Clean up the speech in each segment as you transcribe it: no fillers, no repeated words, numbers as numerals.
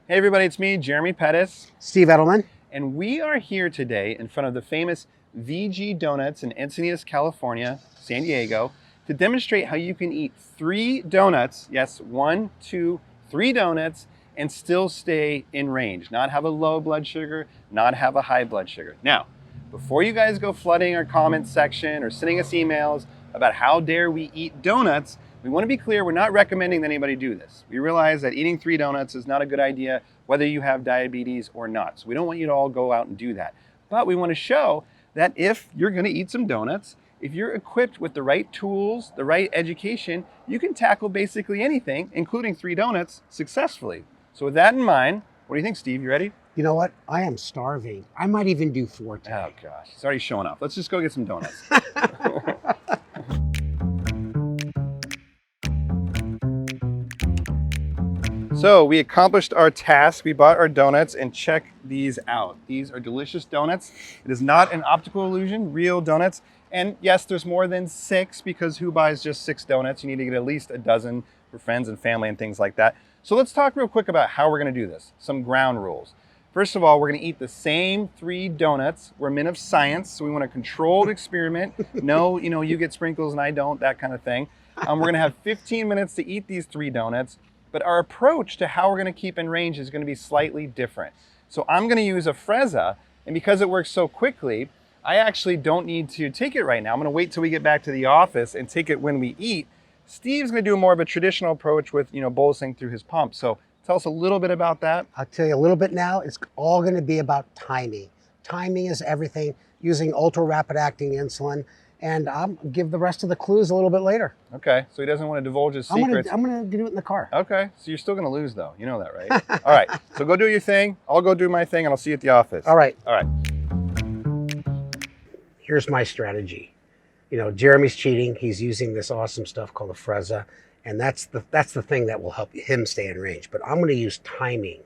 Hey everybody, it's me, Jeremy Pettis, Steve Edelman. and we are here today in front of the famous VG Donuts in Encinitas, California, San Diego, to demonstrate how you can eat 3 donuts, yes, 1, 2, 3 donuts, and still stay in range, not have a low blood sugar, not have a high blood sugar. Now, before you guys go flooding our comment section or sending us emails about how dare we eat donuts, we want to be clear, we're not recommending that anybody do this. We realize that eating 3 donuts is not a good idea, whether you have diabetes or not. So we don't want you to all go out and do that. But we want to show that if you're going to eat some donuts, if you're equipped with the right tools, the right education, you can tackle basically anything, including 3 donuts, successfully. So with that in mind, what do you think, Steve? You ready? You know what? I am starving. I might even do 4 today. Oh gosh, he's already showing off. Let's just go get some donuts. So we accomplished our task. We bought our donuts, and check these out. These are delicious donuts. It is not an optical illusion, real donuts. And yes, there's more than 6 because who buys just 6 donuts? You need to get at least a dozen for friends and family and things like that. So let's talk real quick about how we're gonna do this. Some ground rules. First of all, we're gonna eat the same 3 donuts. We're men of science, so we want a controlled experiment. No, you get sprinkles and I don't, that kind of thing. We're gonna have 15 minutes to eat these 3 donuts. But our approach to how we're going to keep in range is going to be slightly different. So I'm going to use Afrezza, and because it works so quickly, I actually don't need to take it right now. I'm going to wait till we get back to the office and take it when we eat. Steve's going to do more of a traditional approach with, bolusing through his pump. So tell us a little bit about that. I'll tell you a little bit now. It's all going to be about timing. Timing is everything, using ultra rapid acting insulin. And I'll give the rest of the clues a little bit later. Okay, so he doesn't want to divulge his secrets. I'm gonna do it in the car. Okay, so you're still going to lose though. You know that, right? All right, so go do your thing. I'll go do my thing and I'll see you at the office. All right. All right. Here's my strategy. Jeremy's cheating. He's using this awesome stuff called Afrezza, and that's the thing that will help him stay in range. But I'm going to use timing.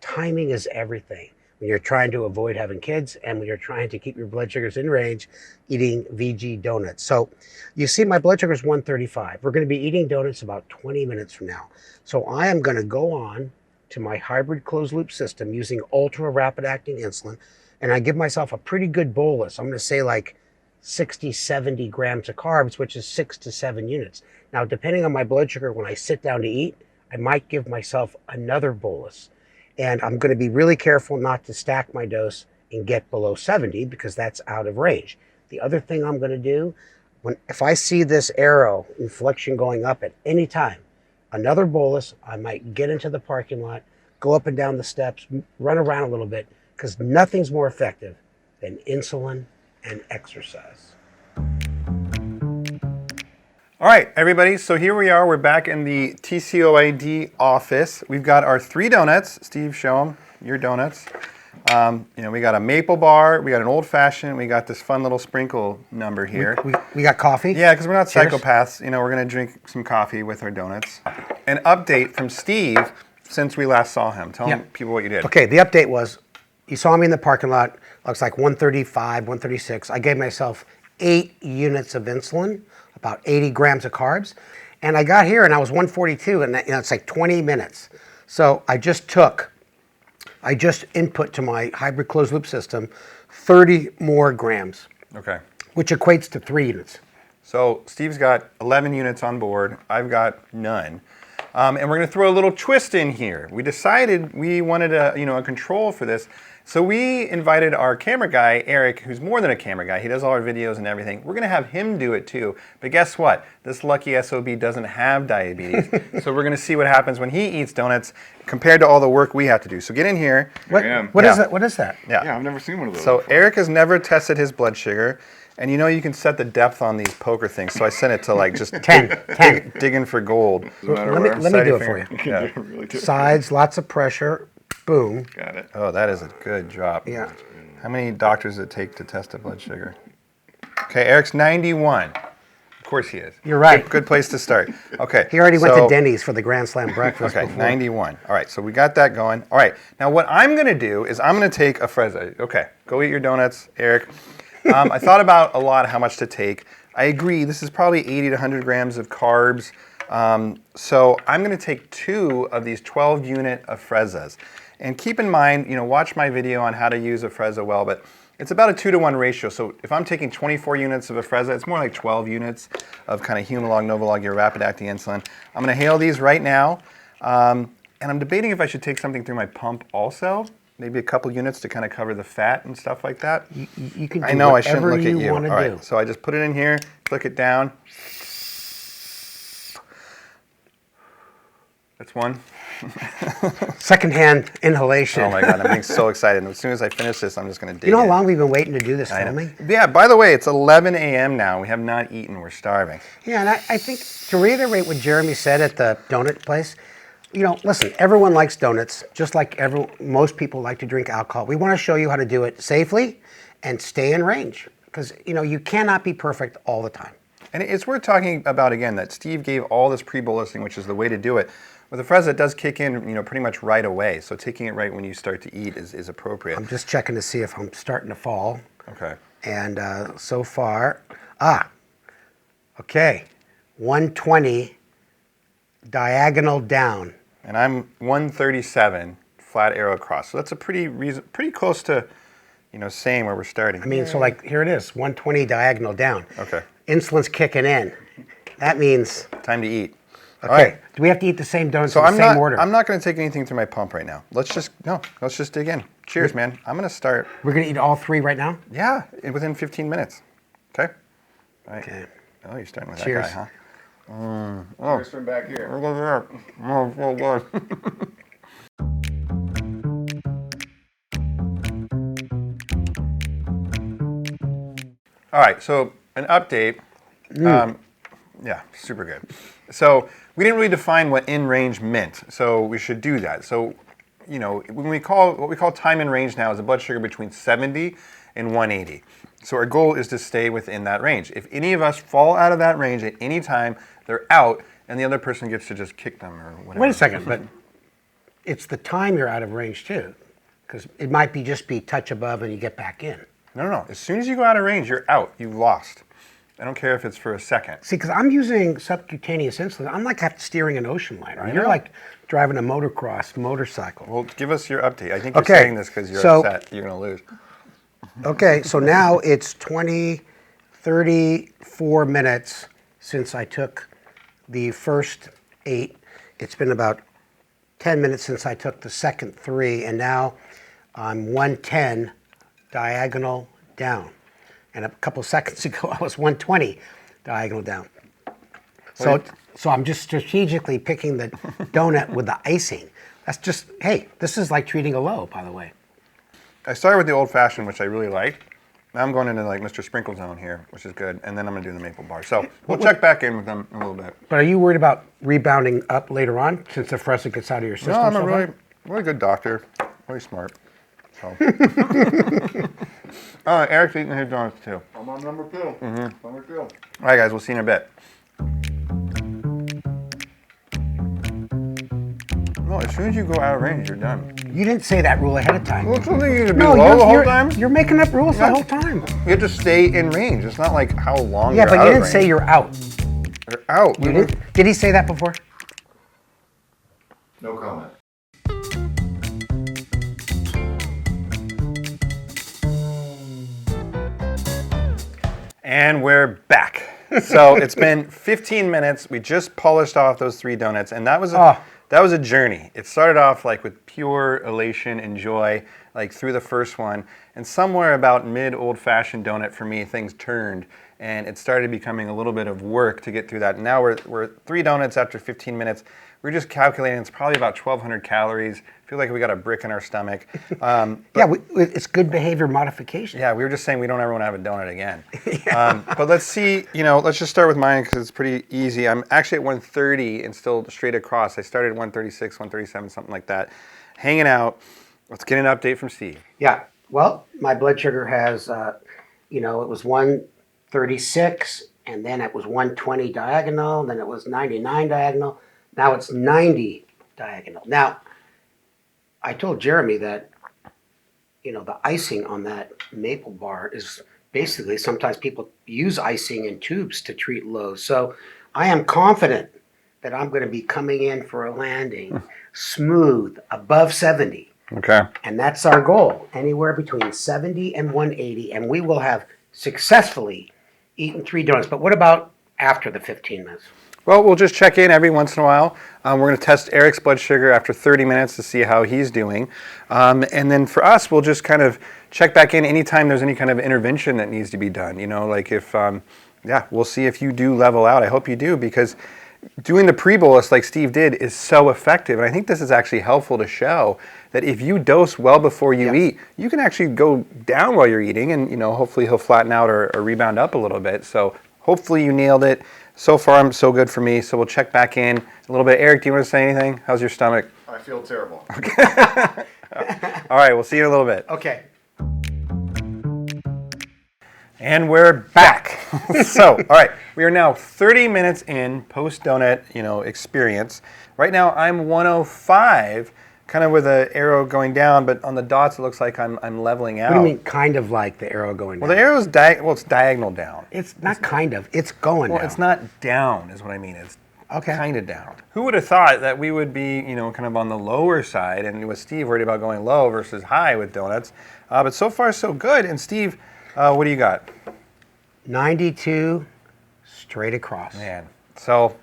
Timing is everything. When you're trying to avoid having kids and when you're trying to keep your blood sugars in range, eating VG donuts. So you see my blood sugar is 135. We're going to be eating donuts about 20 minutes from now. So I am going to go on to my hybrid closed loop system using ultra rapid acting insulin, and I give myself a pretty good bolus. I'm going to say like 60, 70 grams of carbs, which is 6 to 7 units. Now, depending on my blood sugar, when I sit down to eat, I might give myself another bolus. And I'm going to be really careful not to stack my dose and get below 70 because that's out of range. The other thing I'm going to do, if I see this arrow inflection going up at any time, another bolus, I might get into the parking lot, go up and down the steps, run around a little bit, because nothing's more effective than insulin and exercise. All right, everybody, so here we are. We're back in the TCOID office. We've got our 3 donuts. Steve, show them your donuts. We got a maple bar, we got an old fashioned, we got this fun little sprinkle number here. We got coffee? Yeah, because we're not Cheers. Psychopaths. We're going to drink some coffee with our donuts. An update from Steve since we last saw him. Tell people what you did. Okay, the update was, you saw me in the parking lot, looks like 135, 136. I gave myself 8 units of insulin, about 80 grams of carbs. And I got here and I was 142, and it's like 20 minutes. So I just input to my hybrid closed loop system 30 more grams. Okay. Which equates to 3 units. So Steve's got 11 units on board. I've got none. And we're going to throw a little twist in here. We decided we wanted a control for this. So we invited our camera guy, Eric, who's more than a camera guy. He does all our videos and everything. We're going to have him do it too. But guess what? This lucky SOB doesn't have diabetes. So we're going to see what happens when he eats donuts compared to all the work we have to do. So get in here. What is that? What is that? Yeah, I've never seen one of those. So Eric has never tested his blood sugar. And you can set the depth on these poker things. So I sent it to like just 10. digging for gold. Let me do it for you. Yeah. Really do. Sides, lots of pressure. Boom. Got it. Oh, that is a good drop. Yeah. How many doctors does it take to test a blood sugar? Okay, Eric's 91. Of course he is. You're right. Good place to start. Okay. He already went to Denny's for the Grand Slam breakfast. Okay, before. 91. All right, so we got that going. All right, now what I'm going to do is I'm going to take Afrezza. Okay, go eat your donuts, Eric. I thought about a lot how much to take. I agree, this is probably 80 to 100 grams of carbs. So I'm going to take 2 of these 12-unit Afrezzas. And keep in mind, watch my video on how to use Afrezza well, but it's about a 2-to-1 ratio. So if I'm taking 24 units of Afrezza, it's more like 12 units of kind of Humalog, Novolog, your rapid-acting insulin. I'm going to inhale these right now. And I'm debating if I should take something through my pump also. Maybe a couple units to kind of cover the fat and stuff like that. You can do I know I shouldn't look you at you. Want to All do. right, so I just put it in here, click it down. That's one. Secondhand inhalation. Oh my God, I'm getting so excited. As soon as I finish this, I'm just going to dig You know how in. long we've been waiting to do this filming? Yeah, by the way, it's 11 a.m. now. We have not eaten. We're starving. Yeah, and I think to reiterate what Jeremy said at the donut place, listen, everyone likes donuts, just like most people like to drink alcohol. We want to show you how to do it safely and stay in range because, you cannot be perfect all the time. And it's worth talking about, again, that Steve gave all this pre-bolusing, which is the way to do it. With Afrezza, it does kick in, pretty much right away. So taking it right when you start to eat is appropriate. I'm just checking to see if I'm starting to fall. Okay. And so far, okay, 120 diagonal down. And I'm 137 flat arrow across. So that's a pretty close to, same where we're starting. I mean, so like here it is, 120 diagonal down. Okay. Insulin's kicking in. That means time to eat. Okay. All right. Do we have to eat the same donuts So in the same order? I'm not going to take anything through my pump right now. Let's just dig in. Cheers, man. I'm going to start. We're going to eat all 3 right now? Yeah, within 15 minutes. Okay? All right. Okay. Oh, you're starting with Cheers. that guy, huh? Cheers from back here. Look at that. Oh, so good. All right, so an update. Yeah, super good. So we didn't really define what in range meant, so we should do that. So, when what we call time in range now is a blood sugar between 70 and 180. So our goal is to stay within that range. If any of us fall out of that range at any time, they're out, and the other person gets to just kick them or whatever. Wait a second, but it's the time you're out of range too, because it might just be touch above and you get back in. No. As soon as you go out of range, you're out. You've lost. I don't care if it's for a second. See, because I'm using subcutaneous insulin. I'm like steering an ocean liner. You're like driving a motorcycle. Well, give us your update. I think you're Okay, saying this because you're upset. You're going to lose. Okay, so now it's 34 minutes since I took the first 8. It's been about 10 minutes since I took the second 3, and now I'm 110 diagonal down. And a couple seconds ago, I was 120 diagonal down. So I'm just strategically picking the donut with the icing. That's just, hey, this is like treating a low, by the way. I started with the old fashioned, which I really like. Now I'm going into like Mr. Sprinkle Zone here, which is good. And then I'm going to do the maple bar. So we'll check back in with them in a little bit. But are you worried about rebounding up later on since the Afrezza gets out of your system? No, I'm a so really good doctor. Really smart. So. Eric's eating his donuts too. I'm on number 2. Mm-hmm. Number 2. All right, guys, we'll see you in a bit. No, as soon as you go out of range, you're done. You didn't say that rule ahead of time. Well, something you need to be low the whole time. You're making up rules the whole time. You have to stay in range. It's not like how long Yeah, you're but out you of didn't say range. you're out. You're out. You did? Did he say that before? No comment. And we're back. So it's been 15 minutes. We just polished off those 3 donuts, and that was a journey. It started off like with pure elation and joy, like through the first one, and somewhere about mid old-fashioned donut for me, things turned, and it started becoming a little bit of work to get through that. And now we're 3 donuts after 15 minutes. We're just calculating. It's probably about 1,200 calories. Feel like we got a brick in our stomach. It's good behavior modification. Yeah, we were just saying we don't ever want to have a donut again. But let's see, let's just start with mine because it's pretty easy. I'm actually at 130 and still straight across. I started at 136, 137, something like that. Hanging out. Let's get an update from Steve. Yeah. Well, my blood sugar has, it was 136, and then it was 120 diagonal, then it was 99 diagonal. Now it's 90 diagonal. Now, I told Jeremy that, the icing on that maple bar is basically, sometimes people use icing in tubes to treat lows. So I am confident that I'm going to be coming in for a landing smooth above 70. Okay. And that's our goal, anywhere between 70 and 180. And we will have successfully eaten 3 donuts. But what about after the 15 minutes? Well, we'll just check in every once in a while. We're going to test Eric's blood sugar after 30 minutes to see how he's doing. And then for us, we'll just kind of check back in anytime there's any kind of intervention that needs to be done. You know, like if, we'll see if you do level out. I hope you do, because doing the pre-bolus like Steve did is so effective. And I think this is actually helpful to show that if you dose well before you eat, you can actually go down while you're eating, and, you know, hopefully he'll flatten out or rebound up a little bit. So hopefully you nailed it. So far, so good for me. So we'll check back in a little bit. Eric, do you want to say anything? How's your stomach? I feel terrible. All right, we'll see you in a little bit. Okay. And we're back. So, all right, we are now 30 minutes in post-donut, experience. Right now, I'm 105, kind of with an arrow going down, but on the dots, it looks like I'm leveling out. What do you mean, kind of like the arrow going down? Well, the arrow's it's diagonal down. It's not kind of. It's going down. Well, it's not down, is what I mean. It's okay. Kind of down. Who would have thought that we would be, kind of on the lower side, and with Steve worried about going low versus high with donuts. But so far, so good. And Steve, what do you got? 92 straight across. Man, so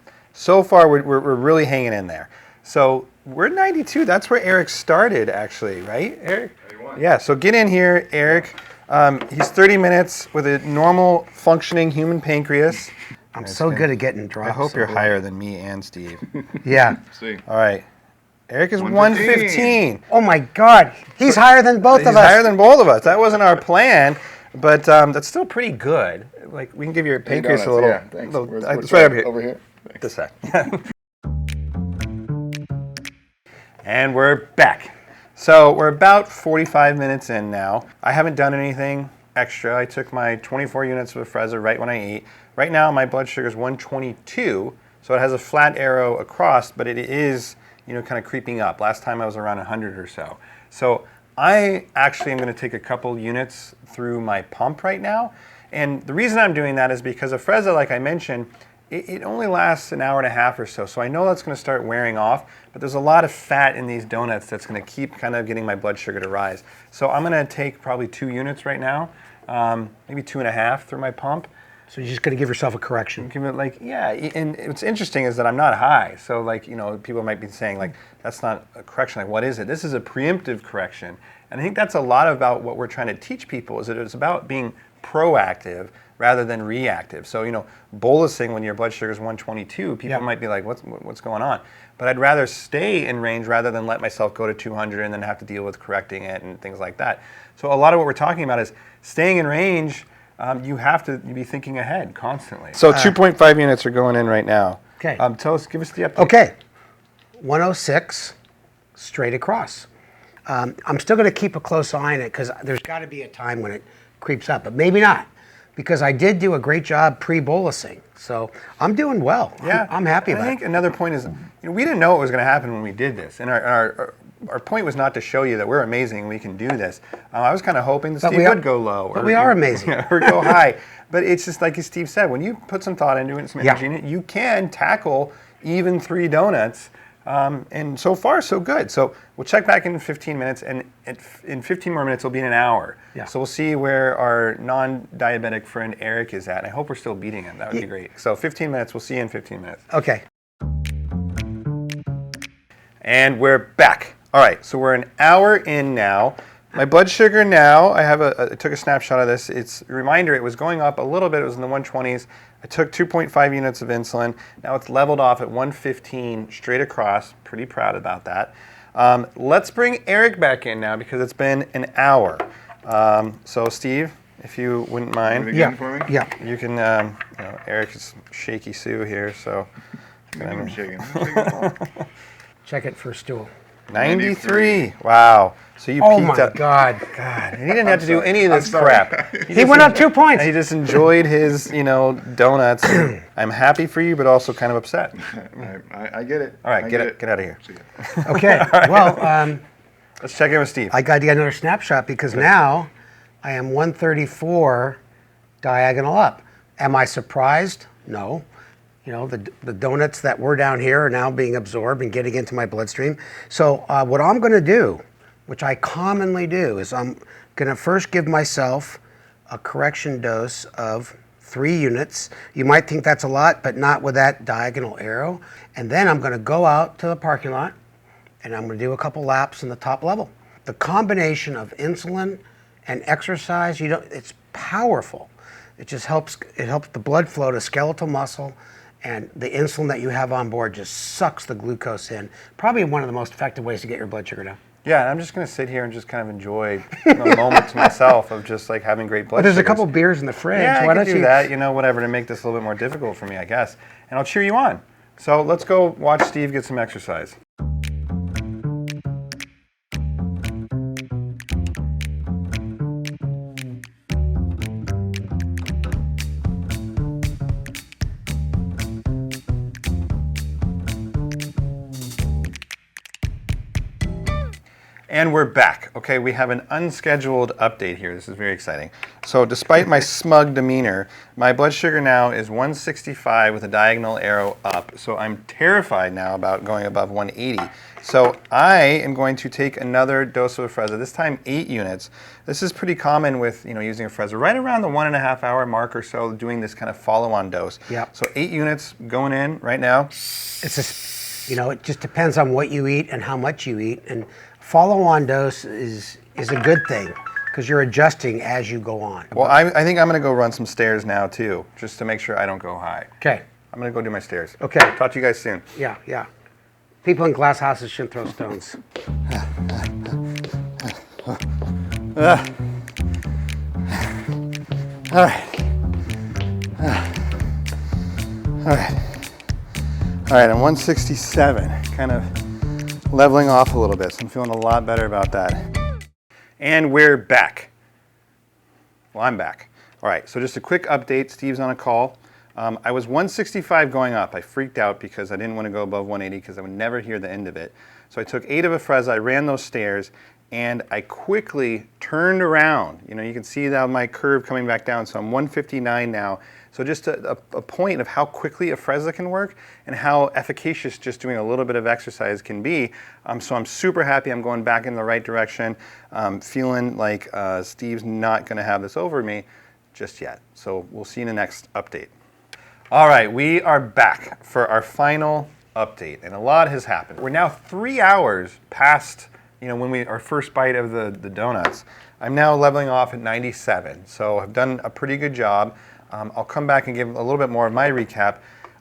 far we're really hanging in there. So we're 92. That's where Eric started, actually, right, Eric? 81. Yeah. So get in here, Eric. He's 30 minutes with a normal functioning human pancreas. I'm so good at getting drops. I hope you're higher than me and Steve. Yeah. See. All right. Eric is 115. Oh my God, he's higher than both of us. He's higher than both of us. That wasn't our plan, but that's still pretty good. Like, we can give your pancreas a little. Yeah, thanks. It's right over here. Over here. Thanks. This side. And we're back. So we're about 45 minutes in now. I haven't done anything extra. I took my 24 units of Afrezza right when I ate. Right now my blood sugar is 122, so it has a flat arrow across, but it is, kind of creeping up. Last time I was around 100 or so. So I actually am going to take a couple units through my pump right now. And the reason I'm doing that is because Afrezza, like I mentioned, it only lasts an hour and a half or so. So I know that's going to start wearing off, but there's a lot of fat in these donuts that's going to keep kind of getting my blood sugar to rise. So I'm going to take probably 2 units right now, maybe 2.5 through my pump. So you're just going to give yourself a correction. Give it and what's interesting is that I'm not high. So people might be saying that's not a correction. Like, what is it? This is a preemptive correction. And I think that's a lot about what we're trying to teach people, is that it's about being proactive rather than reactive. So, bolusing when your blood sugar is 122, people might be like, what's going on? But I'd rather stay in range rather than let myself go to 200 and then have to deal with correcting it and things like that. So a lot of what we're talking about is staying in range. You have to be thinking ahead constantly. So 2.5 units are going in right now. Okay. Give us the update. Okay. 106 straight across. I'm still going to keep a close eye on it, because there's got to be a time when it creeps up, but maybe not, because I did do a great job pre-bolusing. So I'm doing well. Yeah, I'm happy about it. I think another point is, we didn't know what was going to happen when we did this, and our point was not to show you that we're amazing, we can do this. I was kind of hoping that Steve would go low. But we are amazing. Or go high. But it's just like Steve said, when you put some thought into it and some energy in it, you can tackle even 3 donuts. And so far, so good. So we'll check back in 15 minutes, and in 15 more minutes, it'll be in an hour. Yeah. So we'll see where our non-diabetic friend Eric is at. And I hope we're still beating him. That would be great. So 15 minutes. We'll see you in 15 minutes. Okay. And we're back. All right, so we're an hour in now. My blood sugar now, I took a snapshot of this. It's a reminder, it was going up a little bit. It was in the 120s. I took 2.5 units of insulin. Now it's leveled off at 115 straight across. Pretty proud about that. Let's bring Eric back in now, because it's been an hour. So Steve, if you wouldn't mind. For me? Yeah. You can, Eric is shaky Sue here, so. I'm shaking. Check it for stool. 93. Wow. So you Oh peaked my up. God. God. And he didn't have to do any of this crap. He went up 2 points. He just enjoyed his, donuts. I'm happy for you, but also kind of upset. I get it. All right, get out of here. Okay. Well, Let's check in with Steve. I got to get another snapshot, because now I am 134 diagonal up. Am I surprised? No. You know, the donuts that were down here are now being absorbed and getting into my bloodstream. So what I'm going to do, which I commonly do, is I'm going to first give myself a correction dose of 3 units. You might think that's a lot, but not with that diagonal arrow. And then I'm going to go out to the parking lot and I'm going to do a couple laps in the top level. The combination of insulin and exercise, it's powerful. It just helps the blood flow to skeletal muscle, and the insulin that you have on board just sucks the glucose in. Probably one of the most effective ways to get your blood sugar down. Yeah, I'm just going to sit here and just kind of enjoy the moment to myself of just like having great blood There's sugars. a couple beers in the fridge. Yeah, Why I don't could do you that, whatever, to make this a little bit more difficult for me, I guess. And I'll cheer you on. So let's go watch Steve get some exercise. And we're back. Okay, we have an unscheduled update here. This is very exciting. So despite my smug demeanor, my blood sugar now is 165 with a diagonal arrow up. So I'm terrified now about going above 180. So I am going to take another dose of Afrezza, this time 8 units. This is pretty common with using Afrezza, right around the 1.5 hour mark or so, doing this kind of follow-on dose. Yep. So 8 units going in right now. It's just, it just depends on what you eat and how much you eat. And follow-on dose is a good thing because you're adjusting as you go on. Well, I think I'm going to go run some stairs now too, just to make sure I don't go high. Okay. I'm going to go do my stairs. Okay. Talk to you guys soon. Yeah. People in glass houses shouldn't throw stones. All right. All right, I'm 167, kind of leveling off a little bit, so I'm feeling a lot better about that. And we're back. Well, I'm back. All right, so just a quick update. Steve's on a call. I was 165 going up. I freaked out because I didn't want to go above 180 because I would never hear the end of it. So I took 8 of Afrezza, I ran those stairs, and I quickly turned around. You can see now my curve coming back down, so I'm 159 now. So just a point of how quickly Afrezza can work and how efficacious just doing a little bit of exercise can be. So I'm super happy I'm going back in the right direction. Feeling like Steve's not going to have this over me just yet. So we'll see you in the next update. All right, we are back for our final update, and a lot has happened. We're now 3 hours past when our first bite of the donuts. I'm now leveling off at 97, so I've done a pretty good job. I'll come back and give a little bit more of my recap.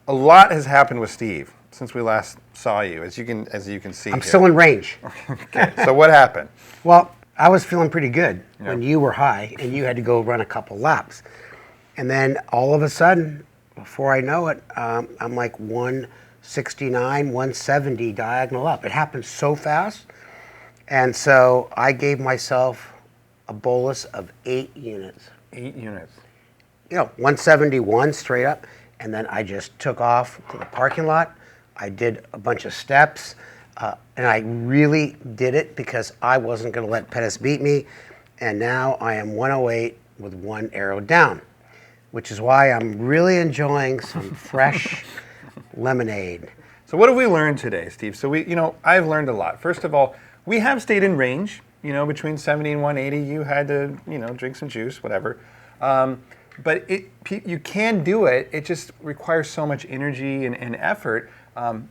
A lot has happened with Steve since we last saw you, as you can see. I'm still in range. Okay, so what happened? Well, I was feeling pretty good when you were high and you had to go run a couple laps. And then all of a sudden, before I know it, I'm like 169, 170 diagonal up. It happened so fast. And so I gave myself a bolus of 8 units. 8 units. 171 straight up. And then I just took off to the parking lot. I did a bunch of steps. And I really did it because I wasn't going to let Pettis beat me. And now I am 108 with 1 arrow down, which is why I'm really enjoying some fresh lemonade. So what have we learned today, Steve? So I've learned a lot. First of all, we have stayed in range, between 70 and 180. You had to, drink some juice, whatever. But you can do it. It just requires so much energy and effort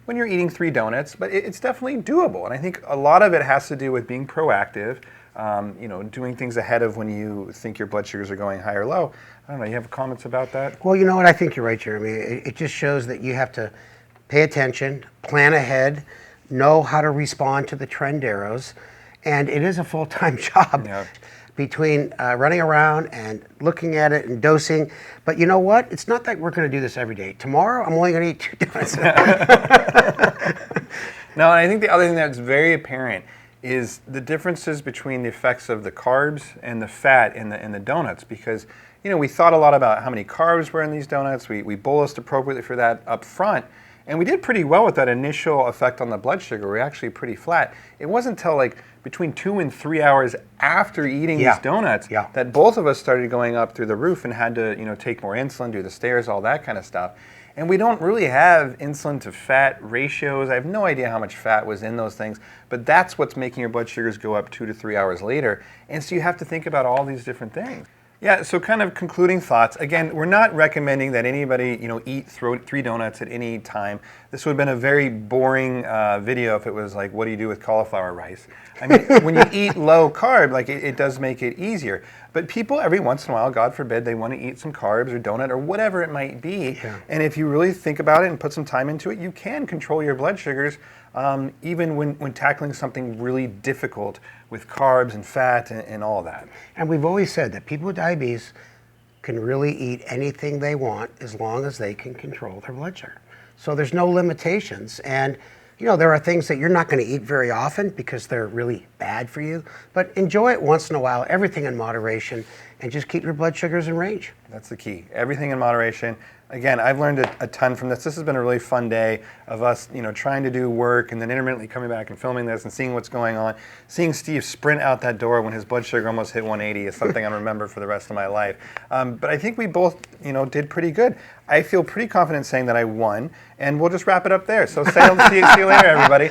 when you're eating 3 donuts. But it's definitely doable. And I think a lot of it has to do with being proactive, doing things ahead of when you think your blood sugars are going high or low. I don't know. You have comments about that? Well, you know what? I think you're right, Jeremy. It just shows that you have to pay attention, plan ahead, know how to respond to the trend arrows. And it is a full-time job. Yeah. Between running around and looking at it and dosing. But you know what? It's not that we're going to do this every day. Tomorrow, I'm only going to eat 2 donuts. No, and I think the other thing that's very apparent is the differences between the effects of the carbs and the fat in the donuts. Because, we thought a lot about how many carbs were in these donuts. We bolused appropriately for that up front. And we did pretty well with that initial effect on the blood sugar. We were actually pretty flat. It wasn't until like between 2 and 3 hours after eating these donuts that both of us started going up through the roof and had to, take more insulin, do the stairs, all that kind of stuff. And we don't really have insulin to fat ratios. I have no idea how much fat was in those things, but that's what's making your blood sugars go up 2 to 3 hours later. And so you have to think about all these different things. Yeah, so kind of concluding thoughts. Again, we're not recommending that anybody, eat 3 donuts at any time. This would have been a very boring video if it was like, what do you do with cauliflower rice? I mean, when you eat low carb, like it does make it easier. But people every once in a while, God forbid, they want to eat some carbs or donut or whatever it might be. Yeah. And if you really think about it and put some time into it, you can control your blood sugars even when tackling something really difficult with carbs and fat and all that. And we've always said that people with diabetes can really eat anything they want as long as they can control their blood sugar. So there's no limitations. And there are things that you're not going to eat very often because they're really bad for you, but enjoy it once in a while, everything in moderation, and just keep your blood sugars in range. That's the key. Everything in moderation. Again, I've learned a ton from this. This has been a really fun day of us, trying to do work and then intermittently coming back and filming this and seeing what's going on. Seeing Steve sprint out that door when his blood sugar almost hit 180 is something I remember for the rest of my life. But I think we both, did pretty good. I feel pretty confident saying that I won, and we'll just wrap it up there. So see you later, everybody.